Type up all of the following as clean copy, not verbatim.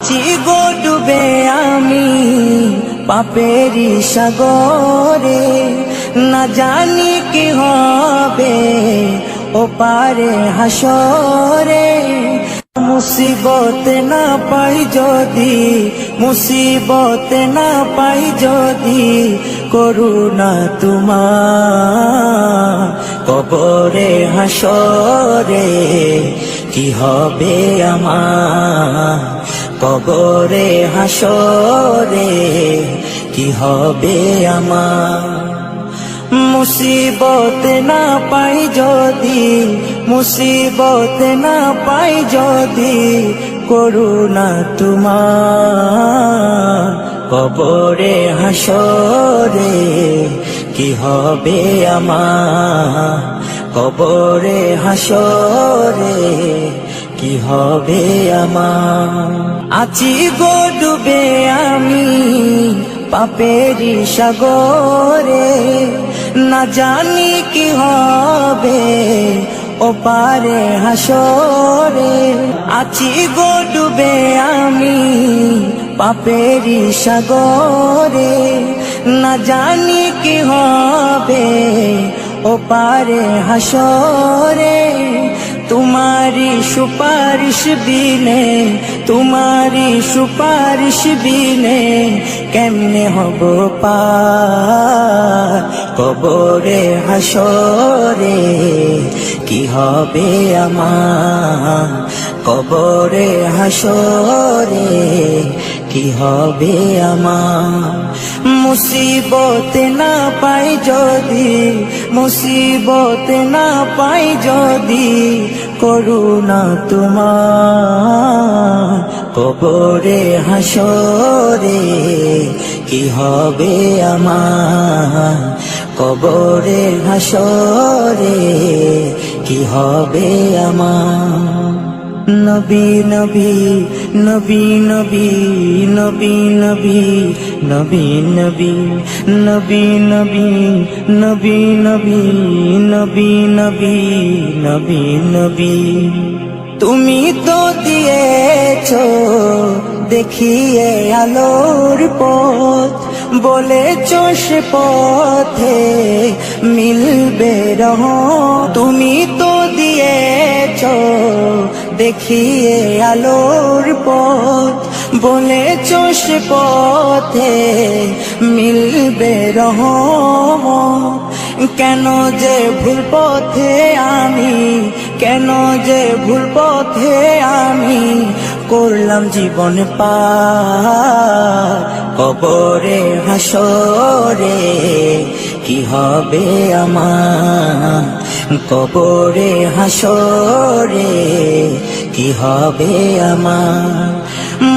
চিগো ডুবে আমি পাপেরি সাগরে, না জানি কি হবে ও পারে হাসরে। মুসিবত না পাই যদি, মুসিবত না পাই যদি, করুণা তোমার কবরে হাসরে কি হবে আমার, কবরে হাসরে কি হবে আমার। মুসিবত না পাই যদি, মুসিবত না পাই যদি, করুণা তোমার কবরে হাসরে কি হবে আমার, কবরে হাসরে কি হবে আমার। আছি গো ডুবে আমি পাপেরি সাগরে, না জানি কি হবে ও পারে হাসরে। আছি গো ডুবে আমি পাপেরি সাগরে, না জানি কি হবে ও পারে হাসরে। তোমারি সুপারিশ বিনে, তোমারি সুপারিশ বিনে কেমনে হব পার, কবরে হাসরে কি হবে আমার, কবরে হাসরে কি হবে আমার। মুসিবত না পাই যদি, মুসিবত না পাই যদি, করুণা তোমার কবরে হাসরে কি হবে আমার, কবরে হাসরে কি হবে আমার। নবী নবী নবী নবী নবী নবী নবী নবী নবী নবী নবী নবী নবী নবী নবী নবী। তুমি তো দিয়েছো দেখিয়ে আলোর পথ, বলেছো সে পথে মিলবে রহমত। তুমি তো দিয়েছো দেখিয়ে আলোর পথ, বলেছো সে পথে মিলবে রহমত। কেন যে ভুল পথে আমি, কেন যে ভুল পথে আমি করলাম জীবন পার, কবরে হাসরে কি হবে আমার, কবরে হাসরে কি হবে আমার।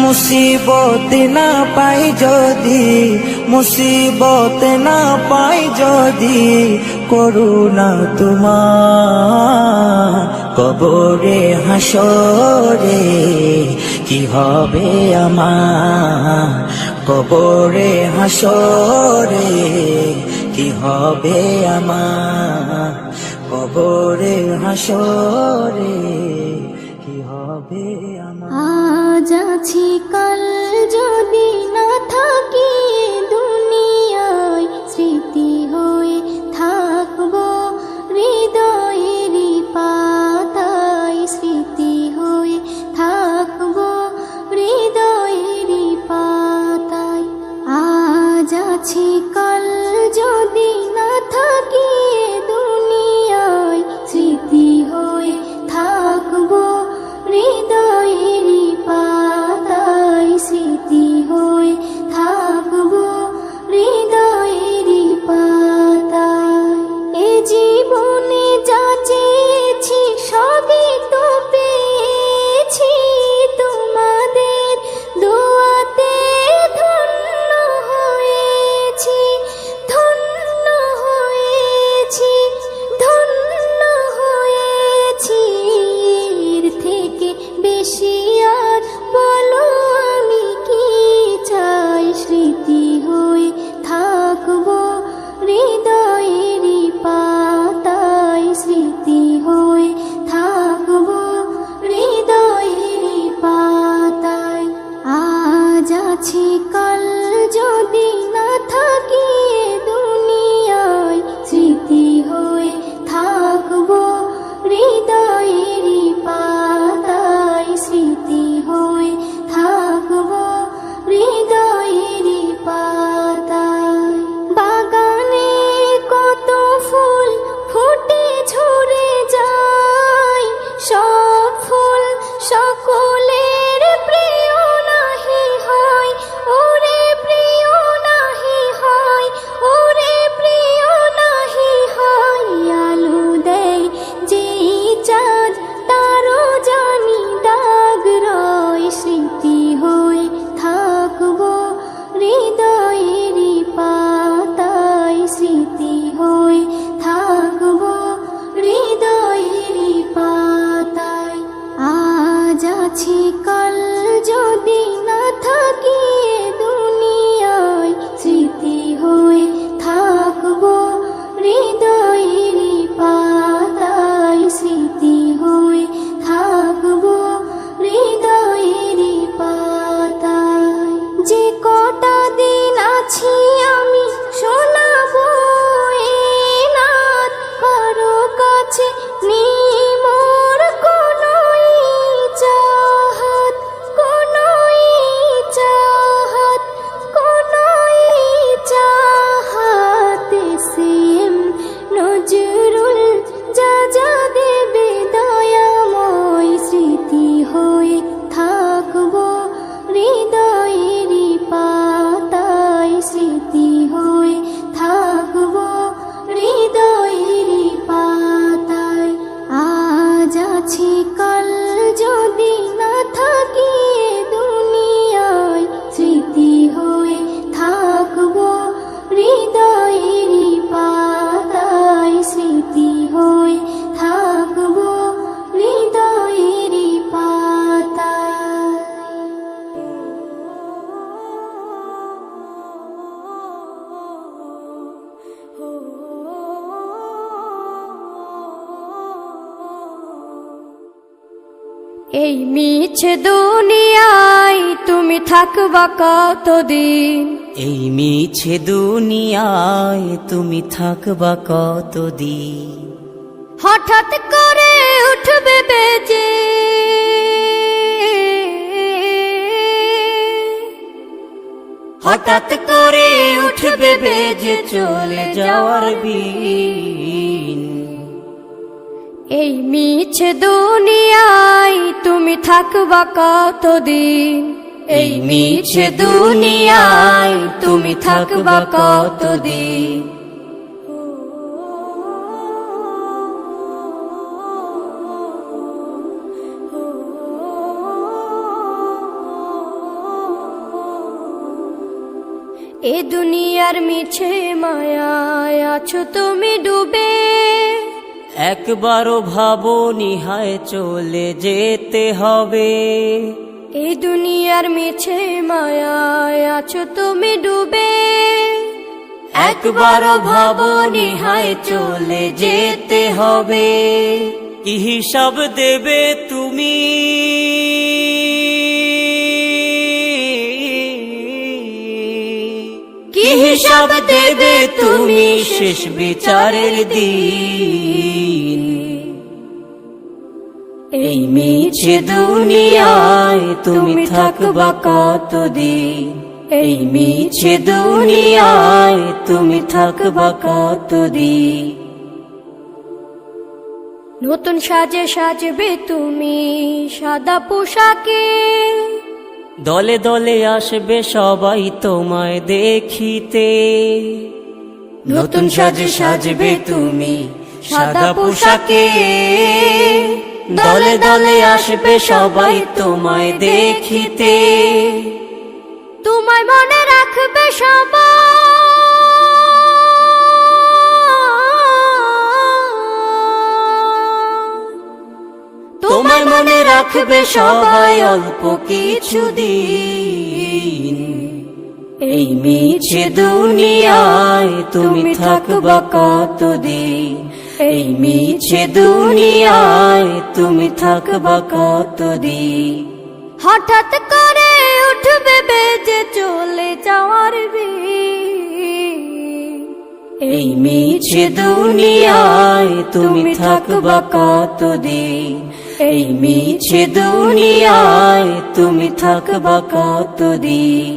মুসিবত না পাই যদি, মুসিবত না পাই যদি, করুণা তোমার কবরে হাসরে কি হবে আমার, কবরে হাসরে কি হবে আমার, কবরে হাসরে কি হবে আমার। আজ আছি কাল যদি না থাকি দুনিয়ায়, স্মৃতি হয়ে থাকবো হৃদয়েরই পাতায়, স্মৃতি হয়ে থাকবো হৃদয়েরই পাতায়। আজ আছি কাল যদি না থাকি দুনিয়ায়, স্মৃতি হয়ে থাকবো হৃদয়েরই পাতায়, স্মৃতি হয়ে এই মিছে দুনিয়ায় তুমি থাকবা কতদিন, এই মিছে দুনিয়ায় তুমি থাকবা কতদিন। হঠাৎ করে উঠবে বেজে হঠাৎ করে উঠবে বেজে চলে যাওয়ার বিন। এই মিছে দুনিয়ায় তুমি থাকবা কতদিন, এই মিছে দুনিয়ায় তুমি থাকবা কতদিন। এ দুনিয়ার মিছে মায়ায় আছো তুমি ডুবে, একবারও ভাবো নিহায় চলে যেতে হবে। এই দুনিয়ার মিছে মায়ায় আছো তুমি ডুবে, একবারও ভাবো নিহায় চলে যেতে হবে। কি হিসাব দেবে তুমি, কি হিসাব দেবে তুমি শেষ বিচারের দিন। এই মিছে দুনিয়ায় তুমি থাকবা কতদিন, এই মিছে দুনিয়ায় তুমি থাকবা কতদিন। নতুন সাজে সাজবে তুমি সাদা পোশাকে, দলে দলে আসবে সবাই তোমায় দেখিতে। নতুন সাজে সাজবে তুমি সাদা পোশাকে, দলে দলে আসবে সবাই তোমায় দেখিতে। তোমায় মনে রাখবে সবাই, তোমায় মনে রাখবে সবাই অল্প কিছুদিন। এই মিছে দুনিয়ায় তুমি থাকবা কতদিন, এই মিছে দুনিয়ায় তুমি থাকবা কতদিন। হঠাৎ করে উঠবে বেজে চলে যাওয়ার বিন। এই মিছে দুনিয়ায় তুমি থাকবা কতদিন, এই মিছে দুনিয়ায় তুমি থাকবা কতদিন।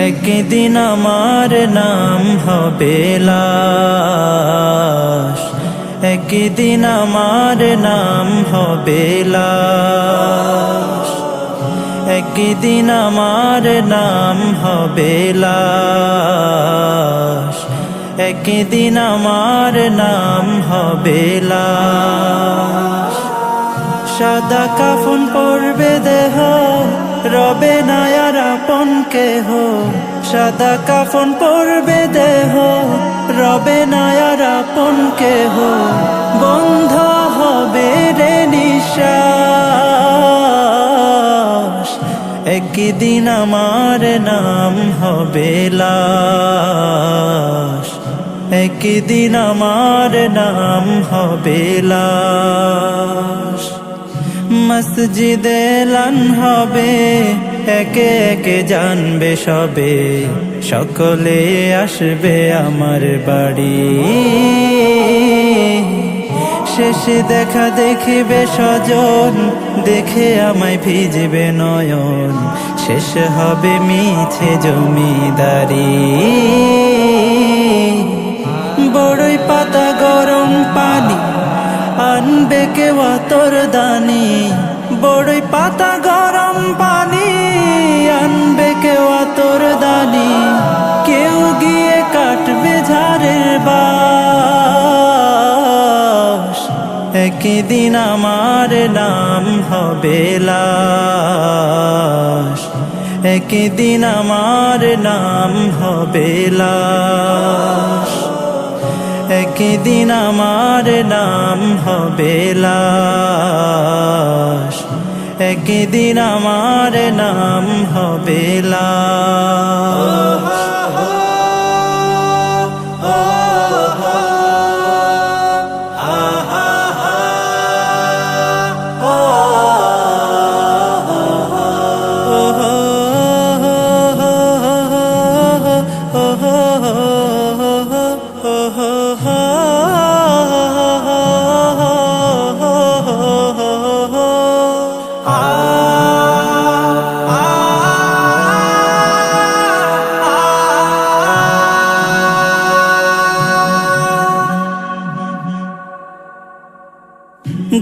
একদিন আমার নাম হবে লাশ, একদিন আমার নাম হবে লাশ, একদিন আমার নাম হবে লাশ, একদিন আমার নাম হবে লাশ। সাদা কাফন পরবে দেহ, রবে না আর আপন কেহ। সাদা কাফন পরবে দেহ, রবে না আর আপন কেহ। বন্ধ হবে রে নিঃশ্বাস, একদিন আমার নাম হবে লাশ, একদিন আমার নাম হবে লাশ। মসজিদে এলান হবে, একে একে জানবে সবে, সকলে আসবে আমার বাড়ি। শেষে দেখা দেখিবে স্বজন, দেখে আমায় ভিজবে নয়ন। শেষ হবে মিছে জমিদারি, বড়ই পাতা গরম পানি আনবে কেউ তোর দানি। বড়ই পাতা গরম পানি আনবে কেউ একদিন আমার নাম হবে লাশ, একদিন আমার নাম হবে লাশ, একদিন আমার নাম হবে লাশ, একদিন আমার নাম হবে লাশ।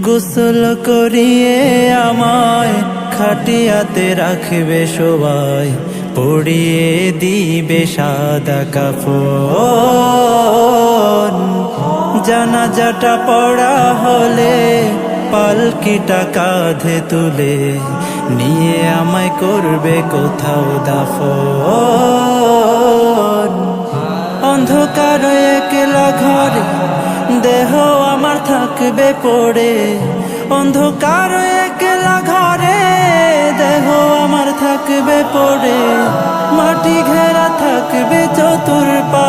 গোসল করিয়ে আমায় খাটিয়াতে রাখবে সবাই, পরিয়ে দিবে সাদা কাফন। জানাজাটা পড়া হলে পালকিটা কাঁধে তুলে নিয়ে আমায় করবে কোথাও দাফন। অন্ধকার একলা ঘরে দেহ আমার থাকবে পড়ে, অন্ধকার একলা ঘরে দেহ আমার থাকবে পড়ে, মাটি ঘেরা থাকবে চতুর্পাশ।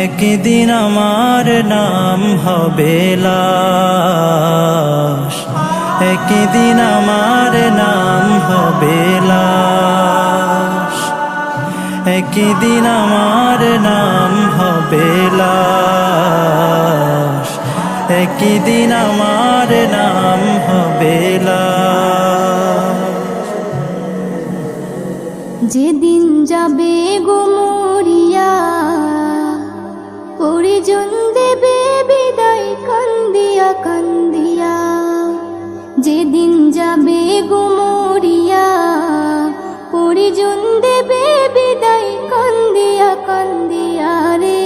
একদিন আমার নাম হবে লাশ, একদিন আমার নাম হবে লাশ, একদিন আমার নাম হবে লাশ, একদিন আমার নাম হবে লাশ। যেদিন যাবে গো মরিয়া, পরিজন দেবে বিদায় কান্দিয়া কান্দিয়া। যেদিন যাবে গো মরিয়া, পরিজন দেবে বিদায় কান্দিয়া কান্দিয়া রে,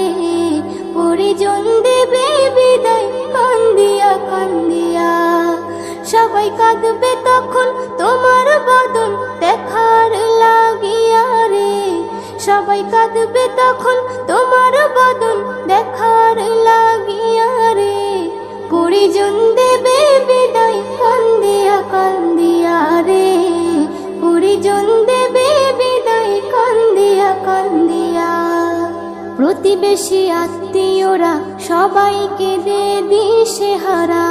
পরিজন দেবে বিদায় কান্দিয়া কান্দিয়া। সবাই কাঁদবে তখন তোমার বদন দেখার লাগিয়া রে, সবাই কাঁদবে তখন তোমার বদন দেখার লাগিয়া রে, পরিজন দেবে বিদায় কান্দিয়া কান্দিয়া রে, পরিজন দেবে বিদায় কান্দিয়া কান্দিয়া। প্রতিবেশী আত্মীয়রা সবাইকে দে দিশেহারা,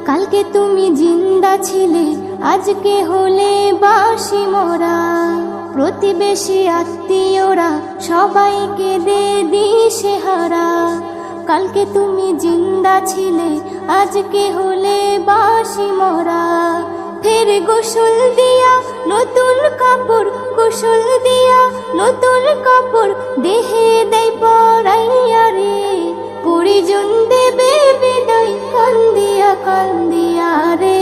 কালকে তুমি জিন্দা ছিলে আজকে হলে বাসি মরা। প্রতিবেশী আত্মীয়রা সবাইকে দে দিশেহারা, কালকে তুমি জিন্দা ছিলে আজকে হলে বাসি মরা। ফের গোসল দিয়া নতুন কাপড়, গোসল দিয়া নতুন কাপড় দেহে দেয় পরাইয়া রে, পরিজন দেবে বিদায় কান্দিয়া কান্দিয়া রে,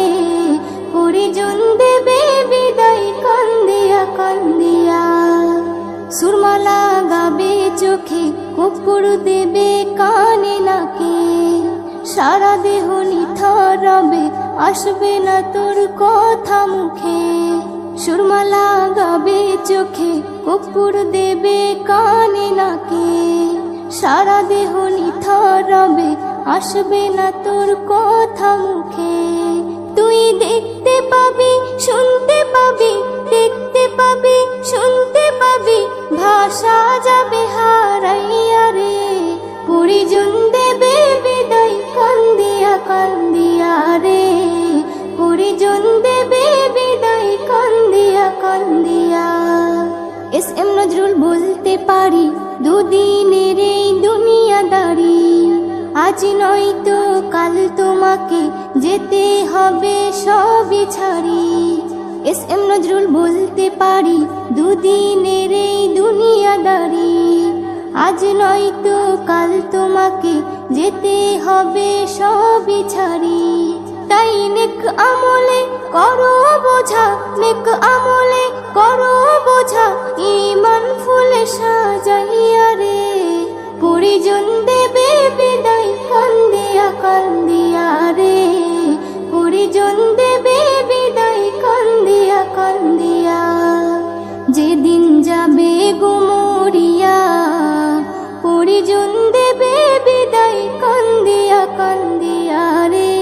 পরিজন দেবে বিদায় কান্দিয়া কান্দিয়া। সুরমা লাগাবে চোখে, কর্পূর দেবে কানে নাকে, সারা দেহ নিথর রবে আসবে না তোর কথা মুখে। সুরমা লাগাবে চোখে, কর্পূর দেবে কানে নাকে, সারা দেহ নিথর রবে আসবে না তোর কথা মুখে। তুই দেখতে পাবি শুনতে পাবি, দেখতে পাবি শুনতে পাবি, ভাষা যাবে হারাইয়া রে, পরিজন দেবে বিদায় কান্দিয়া কান্দিয়া রে, পরিজন দেবে বিদায় কান্দিয়া কান্দিয়া। এস এম নজরুল বলতে পারি দুদিনের এই দুনিয়াদারি, আজ নয়তো কাল তোমাকে যেতে হবে সবই ছাড়ি। এস এম নজরুল বলতে পারি দুদিনের এই দুনিয়াদারি, আজ নয়তো কাল তোমাকে যেতে হবে সবই ছাড়ি। তাই নেক আমলে করো বোঝা, নেক আমলে করো বোঝা, ঈমান ফুলে সাজাইয়া রে, পরিজন দেবে বিদায় কান্দিয়া রে, পরিজন দেবে বিদায় কান্দিয়া কান্দিয়া। যেদিন যাবে গো মরিয়া, পরিজন দেবে বিদায় কান্দিয়া কান্দিয়া রে,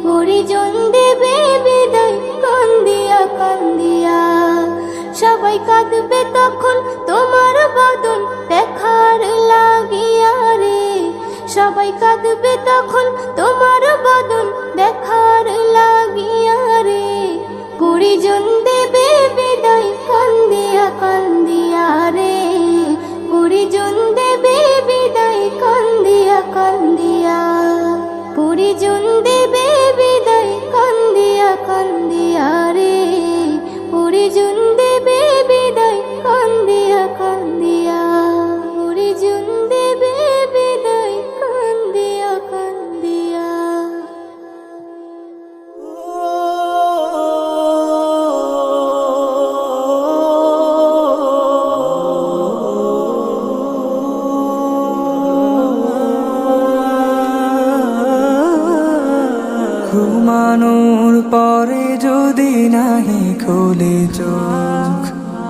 পরিজন দেবে বিদায় কান্দিয়া কান্দিয়া। সবাই কাঁদবে তখন তোমার বদন দেখার লাগিয়া রে, সবাই কাঁদবে তখন তোমার বদন দেখার লাগিয়া রে, পরিজন দেবে বিদায় কান্দিয়া কান্দিয়া রে, পরিজন দেবে বিদায় কান্দিয়া কান্দিয়া, পরিজন দেবে বিদায় কান্দিয়া কান্দিয়া রে, পরিজন দেবে বিদায় কান্দিয়া কান্দিয়া, পরিজন দেবে বিদায় কান্দিয়া কান্দিয়া। ঘুমানোর পরে যদি নাহি খোলে চোখ,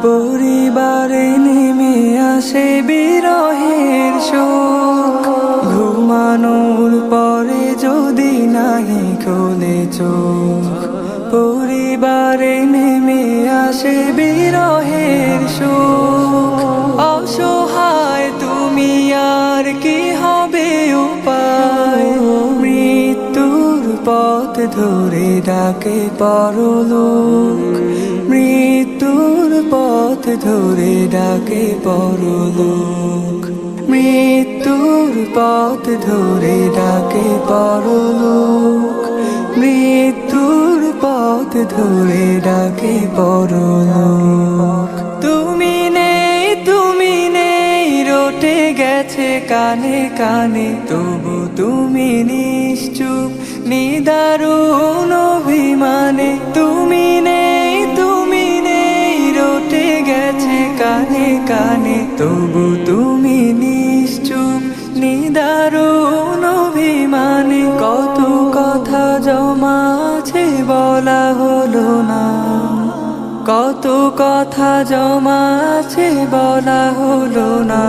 পরিবারে নেমে আসে বিরহের শোক। ঘুমানোর পরে যদি নাহি খোলে চোখ, পরিবারে নেমে আসে বিরহের শোক। অসহায় তুমি আর কি হবে উপায়, মৃত্যুর পথ ধরে ডাকে পরলোক, মৃত্যুর পথ ধরে ডাকে পরলোক, মৃত্যুর পথ ধরে ডাকে পরলোক, মৃত্যুর পথ ধরে ডাকে পরলোক। তুমি নেই রটে গেছে কানে কানে, তবু তুমি নিশ্চুপ নিদারুণ অভিমানে। তুমি নেই রটে গেছে কানে কানে, তবু তুমি নিশ্চুপ নিদারুণ অভিমানে। কত কথা জমা আছে বলা হলো না, কত কথা জমা আছে বলা হলো না।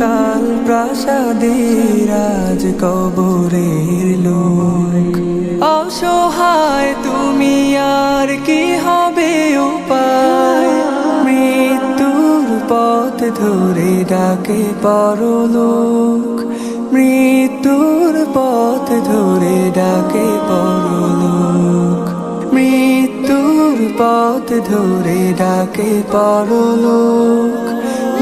কাল প্রাসাদের আজ কবরের লোক, অসহায় তুমি আর কি হবে উপায়, মৃত্যুর পথ ধরে ডাকে পরলোক, মৃত্যুর পথ ধরে ডাকে পরলোক, মৃত্যুর পথ ধরে ডাকে পরলোক,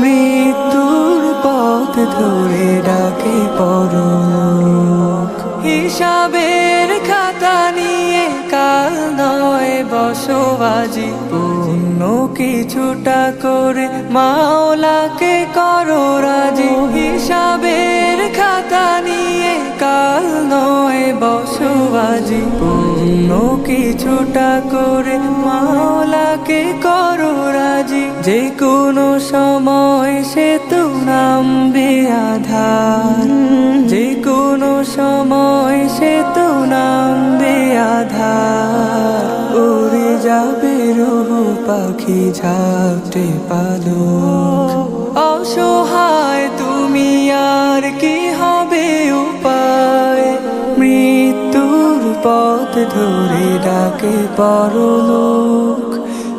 মৃত্যুর পথ ধরে ডাকে পরলোক। হিসাবের খাতা নিয়ে কাল নয় বসবাজি, পুণ্য কিছুটা করে মাওলাকে করো রাজি। হিসাবের খাতা নিয়ে কাল নয় বসবাজি, পুণ্য কিছুটা করে মাওলাকে করো রাজি। যে কোনো সময় সে তো নামবে আধার, যে কোনো সময় সে তো নামবে আধার। উড়ে যাবে রুহ পাখি ঝাপটে পালক, অসহায় তুমি আর কি হবে উপায়, মৃত্যুর পথ ধরে ডাকে পরলোক,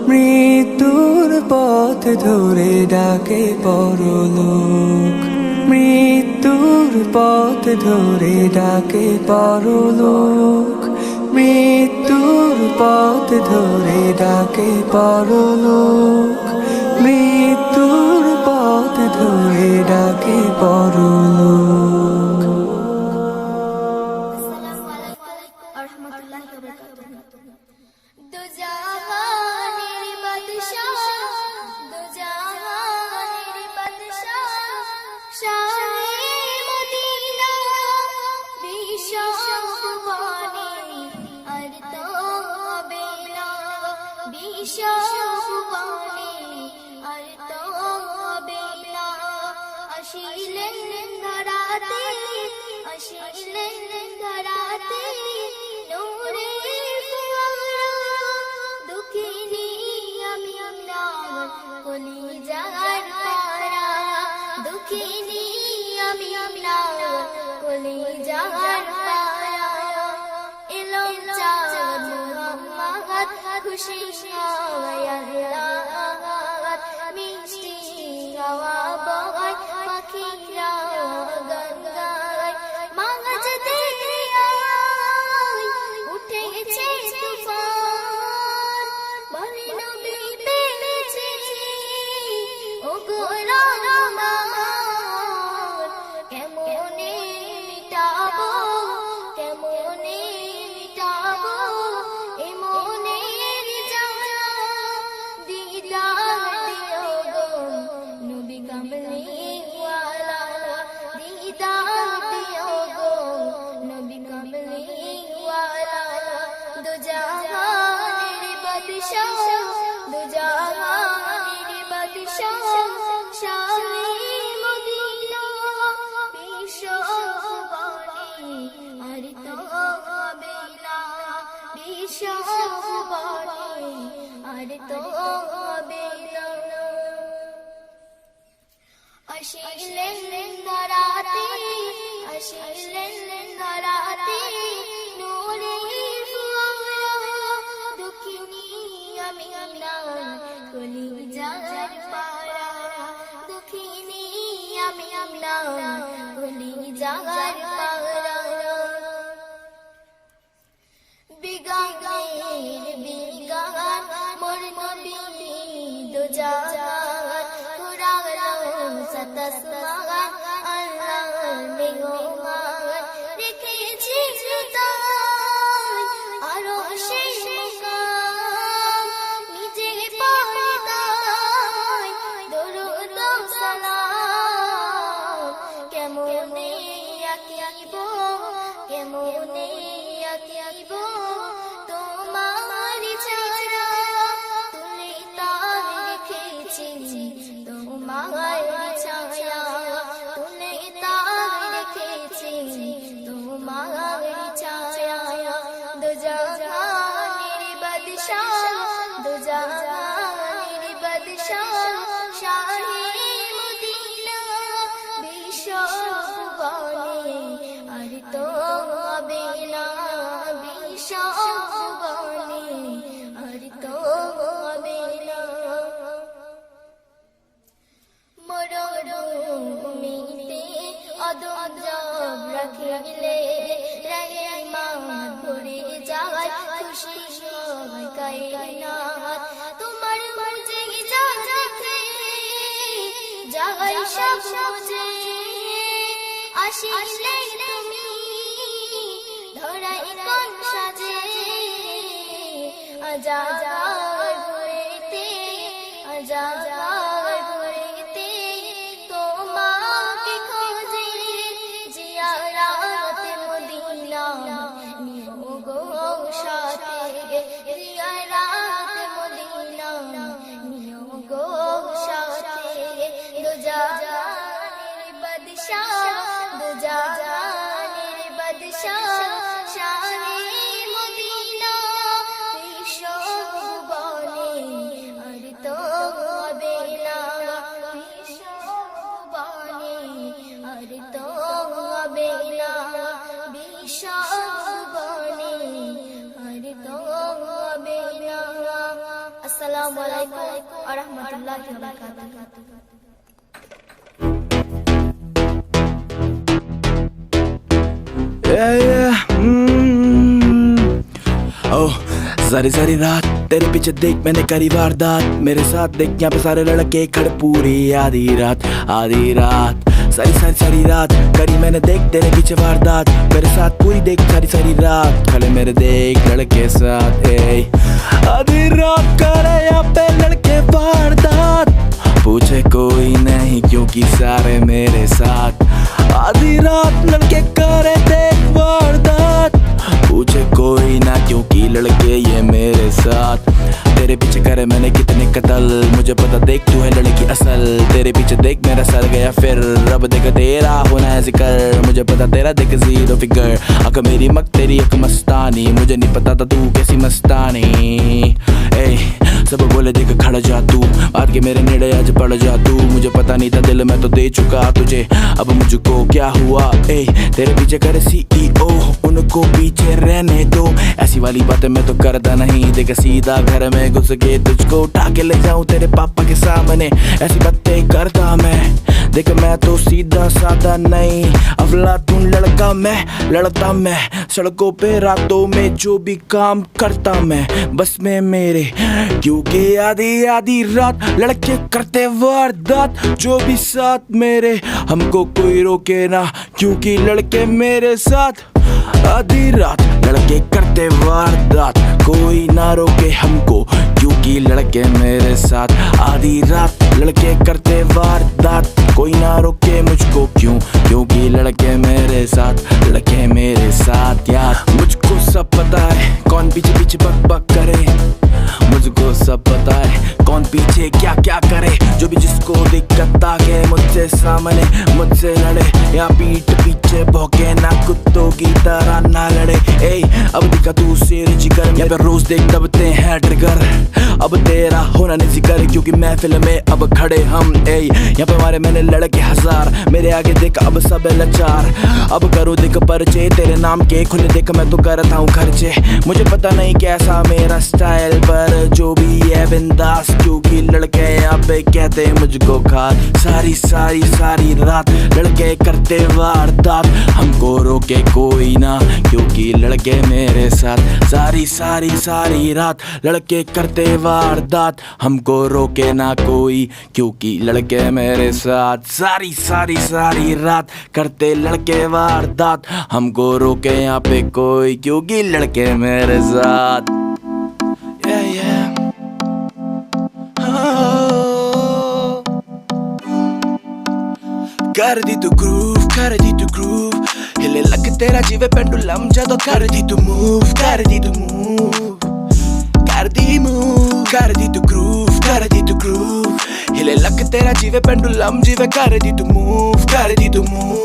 মৃত্যুর পথ ধরে ডাকে পরলোক, মৃত্যুর পথ ধরে ডাকে পরলোক, মৃত্যুর পথ ধরে ডাকে পরলোক, মৃত্যুর পথ ধরে ডাকে পরলোক। দো জাহানের বাদশাহ, দো জাহানের বাদশাহ, শাহে মদিনা বিশ্ববাণী আর তো হবে না, বিশ্ববাণী কলিজার পারা দুঃখিনী আমি না কলিজার পারা এলো চাঁদ মুহাম্মদ খুশি হয় আল্লাহ মিষ্টি হাওয়া বয় পাখিরা গান গায় মাঝ দরিয়ায় উঠেছে তুফান বলে নবী পেয়েছে ও গো রহমান কেমনে মিটাবো কেমনে মিটাবো এ মনের জ্বালা দিদার দিও গো নবী কামলিওয়ালা দিদার দিও গো নবী কামলিওয়ালা দু জাহানের বাদশাহ দু জাহানের বাদশাহ শাহে মদিনা বিশ্ববাণী আর তো হবে না বিশ্ববাণী আর তো হবে না আসিলেন ধরাতে আসিলেন ধরাতে নূরে ফুয়ারা দুঃখিনী আমি না কলিজার পারা দুঃখিনী আমি না কলিজার পারা বিগানের বিগান মোর নবী দু জাহান কুরান সাতাসমান আল্লাহ মেহমান রেখেছি তাই আরো সেই মুকাম নিজে পর্দায় দরুদ ও সালাম কেমনে আঁকিব কেমনে আঁকিব তোমার ছাড়া তুলে তার রেখেছি তোমার ছায়া তুলে তার রেখেছি তোমার ছায়া দু জাহানের বাদশাহ দু জাহানের বাদশাহ শাহে মদিনা বিশ্ববাণী আর তো হবে না বিশ্ববাণী আর তো হবে না মরুভূমিতে অদব রাখিলে রহমান ভরে যায় খুশি হয় কায়নাত তোমার মর্জি যা দেখে যাই সব মুঝে আসিলে তুমি ধরাই কোন সাজে আজাদ ভরেতে আজাদ ভরেতে তোমাকে খোঁজে জিয়ারাত মদিনা নিও গো সাথে জিয়ারাত মদিনা নিও গো সাথে দু জাহানের বাদশাহ দু জাহানের বাদশাহ শাহে মদিনা বিশ্ববাণী আর তো হবে না বিশ্ববাণী আর তো হবে না বিশ্ববাণী আর তো হবে না আসসালামু আলাইকুম ওয়া রাহমাতুল্লাহি ওয়া বারাকাতুহু Oh, सारी सारी रात तेरे पीछे देख मैंने करी वारदात मेरे साथ देख यहाँ पे सारे लड़के खड़े पूरी आधी रात सारी सारी सारी रात करी मैंने देख तेरे पीछे वारदात मेरे साथ पूरी देख सारी सारी रात खड़े मेरे देख लड़के साथ आधी रात करे यहाँ पे लड़के वारदात पूछे कोई नहीं क्योंकि सारे मेरे साथ आधी रात लड़के करे देख वारदात पूछे कोई ना क्योंकि लड़के ये मेरे साथ तेरे पीछे करे मैंने कितने कत्ल मुझे पता देख तू है लड़की असल, तेरे पीछे देख मेरा सर गया फिर, अब देख तेरा होना है जिक्र, मुझे पता तेरा देख जीरो फिगर, अक मेरी मक तेरी अक मस्तानी, मुझे नहीं पता था तू कैसी मस्तानी। ए सब बोले देख खड़ा जा तू, आज के मेरे नेड़े आज पड़ जा तू, मुझे पता नहीं था दिल मैं तो दे चुका तुझे, अब मुझको क्या हुआ। ए तेरे पीछे करे CEO, उनको पीछे रहने दो, ऐसी वाली बातें मैं तो करता नहीं, देख सीधा घर में घुस के तुझको उठा के ले जाऊं तेरे पापा के सामने, ऐसी बातें करता मैं, देख मैं तो सीधा साधा नहीं, अफलातून लड़का मैं, लड़ता मैं सड़कों पे रातों में जो भी काम करता मैं, बस में मेरे क्योंकि आधी आधी रात लड़के करते वारदात, जो भी साथ मेरे हमको कोई रोके ना, क्योंकि लड़के मेरे साथ, आधी रात लड़के करते वारदात, कोई ना रोके हमको, क्योंकि लड़के मेरे साथ, आधी रात लड़के करते वारदात, कोई ना रोके मुझको क्यों, क्योंकि लड़के मेरे साथ, लड़के मेरे साथ। यार मुझको सब पता है कौन पीछे पीछे बक बक करे, मुझको सब पता है कौन पीछे क्या क्या करे, जो भी जिसको दिक्कत आके मुझसे सामने मुझसे लड़े, या पीठ पीछे भौंके ना कुत्तों की तरह ना लड़े। ए अब दिखा तू शेर जिगर, यहाँ पे रोज देख दबते हैं ट्रिगर, अब तेरा होना नहीं जिक्र, क्योंकि महफिल में अब खड़े हम। ए यहाँ पे मारे मैंने लड़के हजार, मेरे आगे देख अब सब लाचार, अब करो देख परिचय तेरे नाम के, खुले देख मैं तो करता हूँ खर्चे, मुझे पता नहीं कैसा मेरा स्टाइल, पर जो भी है बिंदास, क्योंकि लड़के यहाँ पे कहते मुझको खा, सारी सारी सारी रात लड़के करते वारदात, हमको रोके कोई ना, क्योंकि लड़के मेरे साथ, सारी सारी सारी रात लड़के करते वारदात, हमको रोके ना कोई, क्योंकि लड़के मेरे साथ, सारी सारी सारी रात करते लड़के वारदात, हमको रोके यहाँ पे कोई, क्योंकि लड़के मेरे साथ। Yeah, yeah. Oh. कर दी तू ग्रूव, कर दी तू ग्रूव, हिले लग तेरा जीवे पेंडुलम जदों कर दी तू मूव, कर दी तू मूव, कर दी मूव, कर दी तू ग्रूव, कर दी तू ग्रूव, हिले लग तेरा जीवे पेंडुलम जीवे कर दी तू मूव, कर दी तू मूव।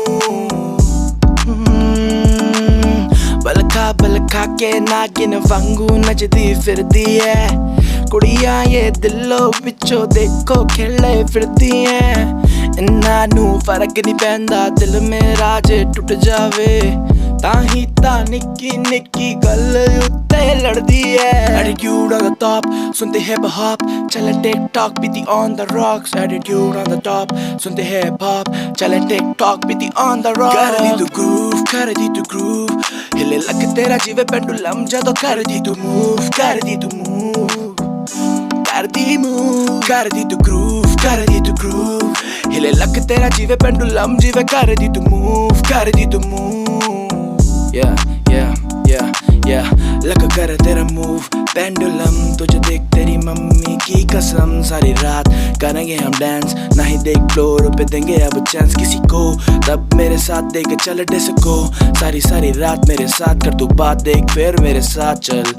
बलखा के नागिन वांगू नचदी फिरदी है, कुड़ियां ये दिलों पिछो देखो खेले फिरदी है, इन्ना नू फर्क नहीं पैंदा दिल मेरा जे टुट जावे, ताही ता निक्की निक्की गल उत्ते लड़दी है। Attitude on the top, सुनते हिप हॉप, चले टिकटॉक बीती on the rocks, attitude on the top, सुनते हिप हॉप, चले टिकटॉक बीती on the rocks, कर दी तू ग्रूव, कर दी तू ग्रूव, हिले लग तेरा जीवे पेंडुलम जदों कर दी तू मूव, कर दी तू मूव, कर दी मूव, कर दी तू ग्रूव, कर दी तू ग्रूव, हिले लग तेरा जीवे पेंडुलम जीवे कर दी तू मूव, कर दी तू move. Yeah, yeah, yeah, yeah, लग कर तेरा मूव पेंडुलम, तुझे देख तेरी मम्मी की कसम, सारी रात करेंगे हम डांस, नहीं देख फ्लोर पे देंगे अब चांस किसी को, तब मेरे साथ देख चल डिस्को, सारी सारी रात मेरे साथ कर तू बात, देख फिर मेरे साथ चल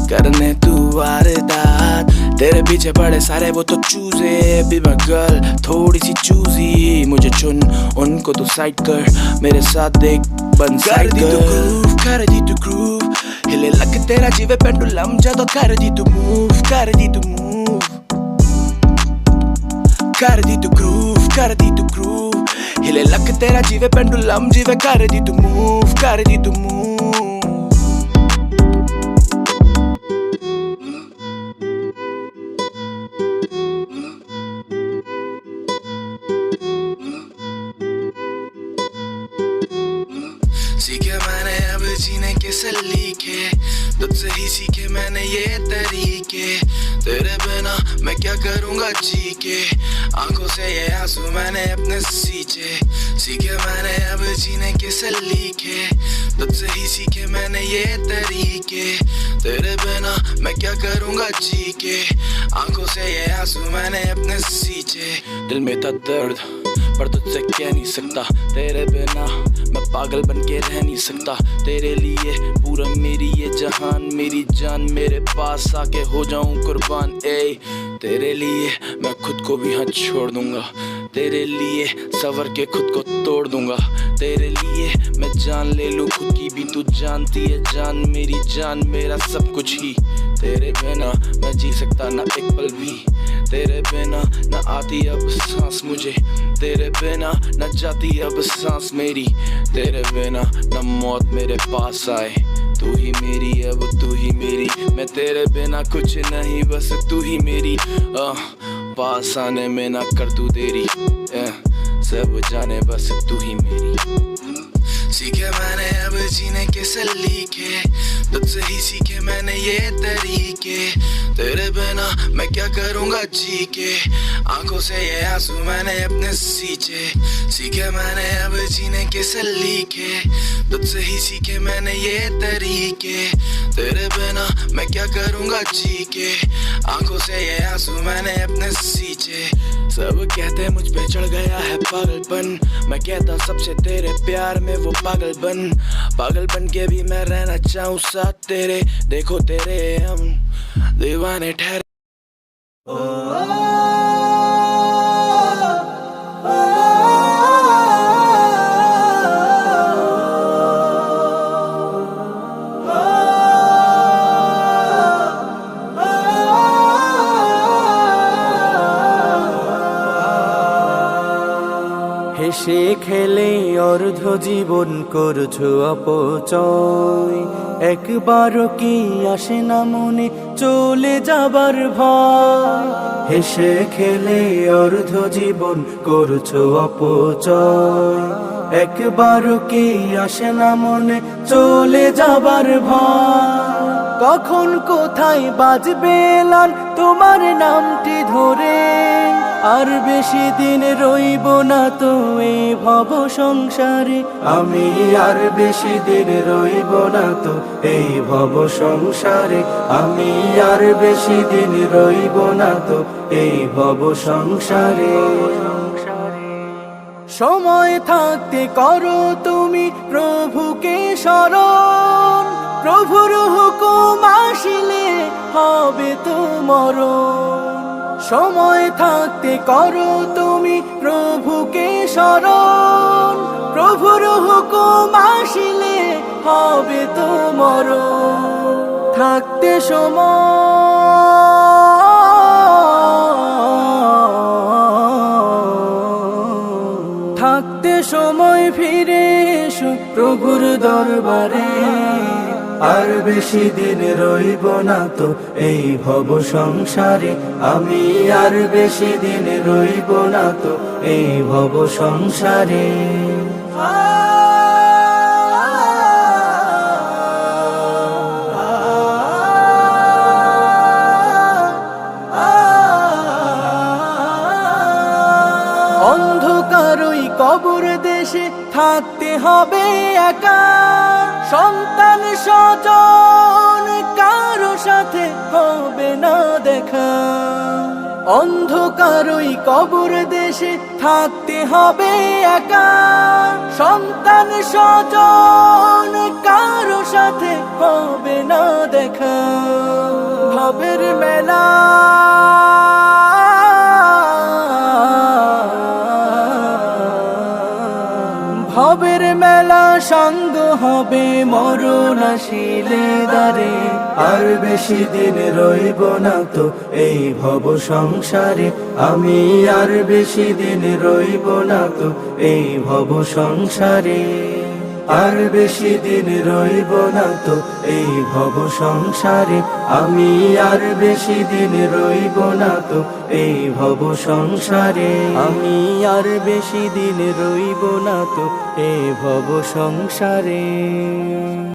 करने तू वारदात, तेरे पीछे पड़े सारे वो तो चूजे, बी माय गर्ल थोड़ी सी चूजी, मुझे चुन उनको तो साइड कर, मेरे साथ देख बन साइड कर दी तू ग्रूव, कर दी तू ग्रूव, हिले लग तेरा जीवे पेंडुलम जदों कर दी तू मूव, कर दी तू मूव, कर दी तू ग्रूव, कर दी तू ग्रूव, हिले लग तेरा जीवे पेंडुलम जीवे कर दी तू मूव, कर दी तू मूव। सीखे मैंने अब जीने के सलीके, तुझसे ही सीखे मैंने ये तरीके, तेरे बिना मैं क्या करूँगा जी के, आंखों से ये आंसू मैंने अपने सींचे, सीखे मैंने अब जीने के सलीके, तुझसे ही सीखे मैंने ये तरीके, तेरे बिना मैं क्या करूँगा जी के, आंखों से ये आंसू मैंने अपने सींचे, दिल में था दर्द पर तुझसे कह नहीं सकता, तेरे बिना मैं पागल बन के रह नहीं सकता, तेरे लिए पूरा मेरी ये जहान, मेरी जान मेरे पास आके हो जाऊं कुर्बान। ए तेरे लिए मैं खुद को भी हाथ छोड़ दूंगा, तेरे लिए सवर के खुद को तोड़ दूंगा, तेरे लिए मैं जान ले लूं खुद की भी, तू जानती है जान मेरी जान मेरा सब कुछ ही। तेरे बिना मैं जी सकता ना एक पल भी, तेरे बिना न आती अब सांस मुझे, तेरे बिना न जाती अब सांस मेरी, तेरे बिना न मौत मेरे पास आए। तू ही मेरी अब तू ही मेरी, मैं तेरे बिना कुछ नहीं बस तू ही मेरी। पास आने में ना कर तू देरी, सब जाने बस तू ही मेरी। सीखे मैंने अब जीने के सलीके, तुझसे ही सीखे मैंने ये तरीके, तेरे बिना मैं क्या करूँगा जी के, आंखों से ये आंसू मैंने अपने सींचे। सीखे मैंने अब जीने के सलीके, तुझसे ही सीखे मैंने ये तरीके, तेरे बिना मैं क्या करूँगा जी के, आंखों से ये आंसू मैंने अपने सींचे। सब कहते मुझ पे चढ़ गया है पागलपन, मैं कहता सबसे तेरे प्यार में वो पागल बन के भी मैं रहना चाहूँ साथ तेरे। देखो तेरे हम दीवाने ठहरे। হেসে খেলে অর্ধ জীবন করছো অপচয়, একবারও কি আসে না মনে চলে যাবার ভয়। হেসে খেলে অর্ধ জীবন করছো অপচয়, একবারও কি আসে না মনে চলে যাবার ভয়। কখন কোথায় বাজবে এলান তোমার নামটি ধরে, আর বেশি দিন রইব না তো এই ভব সংসারে। আমি আর বেশি দিন রইব না তো এই ভব সংসারে, আমি আর বেশি দিন রইব না তো এই ভব সংসারে। সময় থাকতে করো তুমি প্রভুকে স্মরণ, প্রভুর হুকুম আসিলে হবে তো মরণ। সময় থাকতে করো তুমি প্রভুকে স্মরণ, প্রভুর হুকুম আসিলে হবে তো মরণ। থাকতে সময় ফিরে এসো প্রভুর দরবারে, আর বেশি দিন রইব না তো এই ভব সংসারে। আমি আর বেশি দিন রইব না তো এই ভব সংসারে। অন্ধকার ওই কবর দেশে থাকতে হবে একা, সন্তান স্বজন কারো সাথে হবে না দেখা। অন্ধকার ওই কবর দেশে থাকতে হবে একা, সন্তান স্বজন কারো সাথে হবে না দেখা। ভবের মেলা ভবের মেলা সঙ্গ হবে মরণ আসিলে দ্বারে, আর বেশি দিন রইব না তো এই ভব সংসারে। আমি আর বেশি দিন রইব না তো এই ভব সংসারে, আর বেশি দিন রইব না তো এই ভব সংসারে। আমি আর বেশি দিন রইব না তো এই ভব সংসারে, আমি আর বেশি দিন রইব না তো এই ভব সংসারে।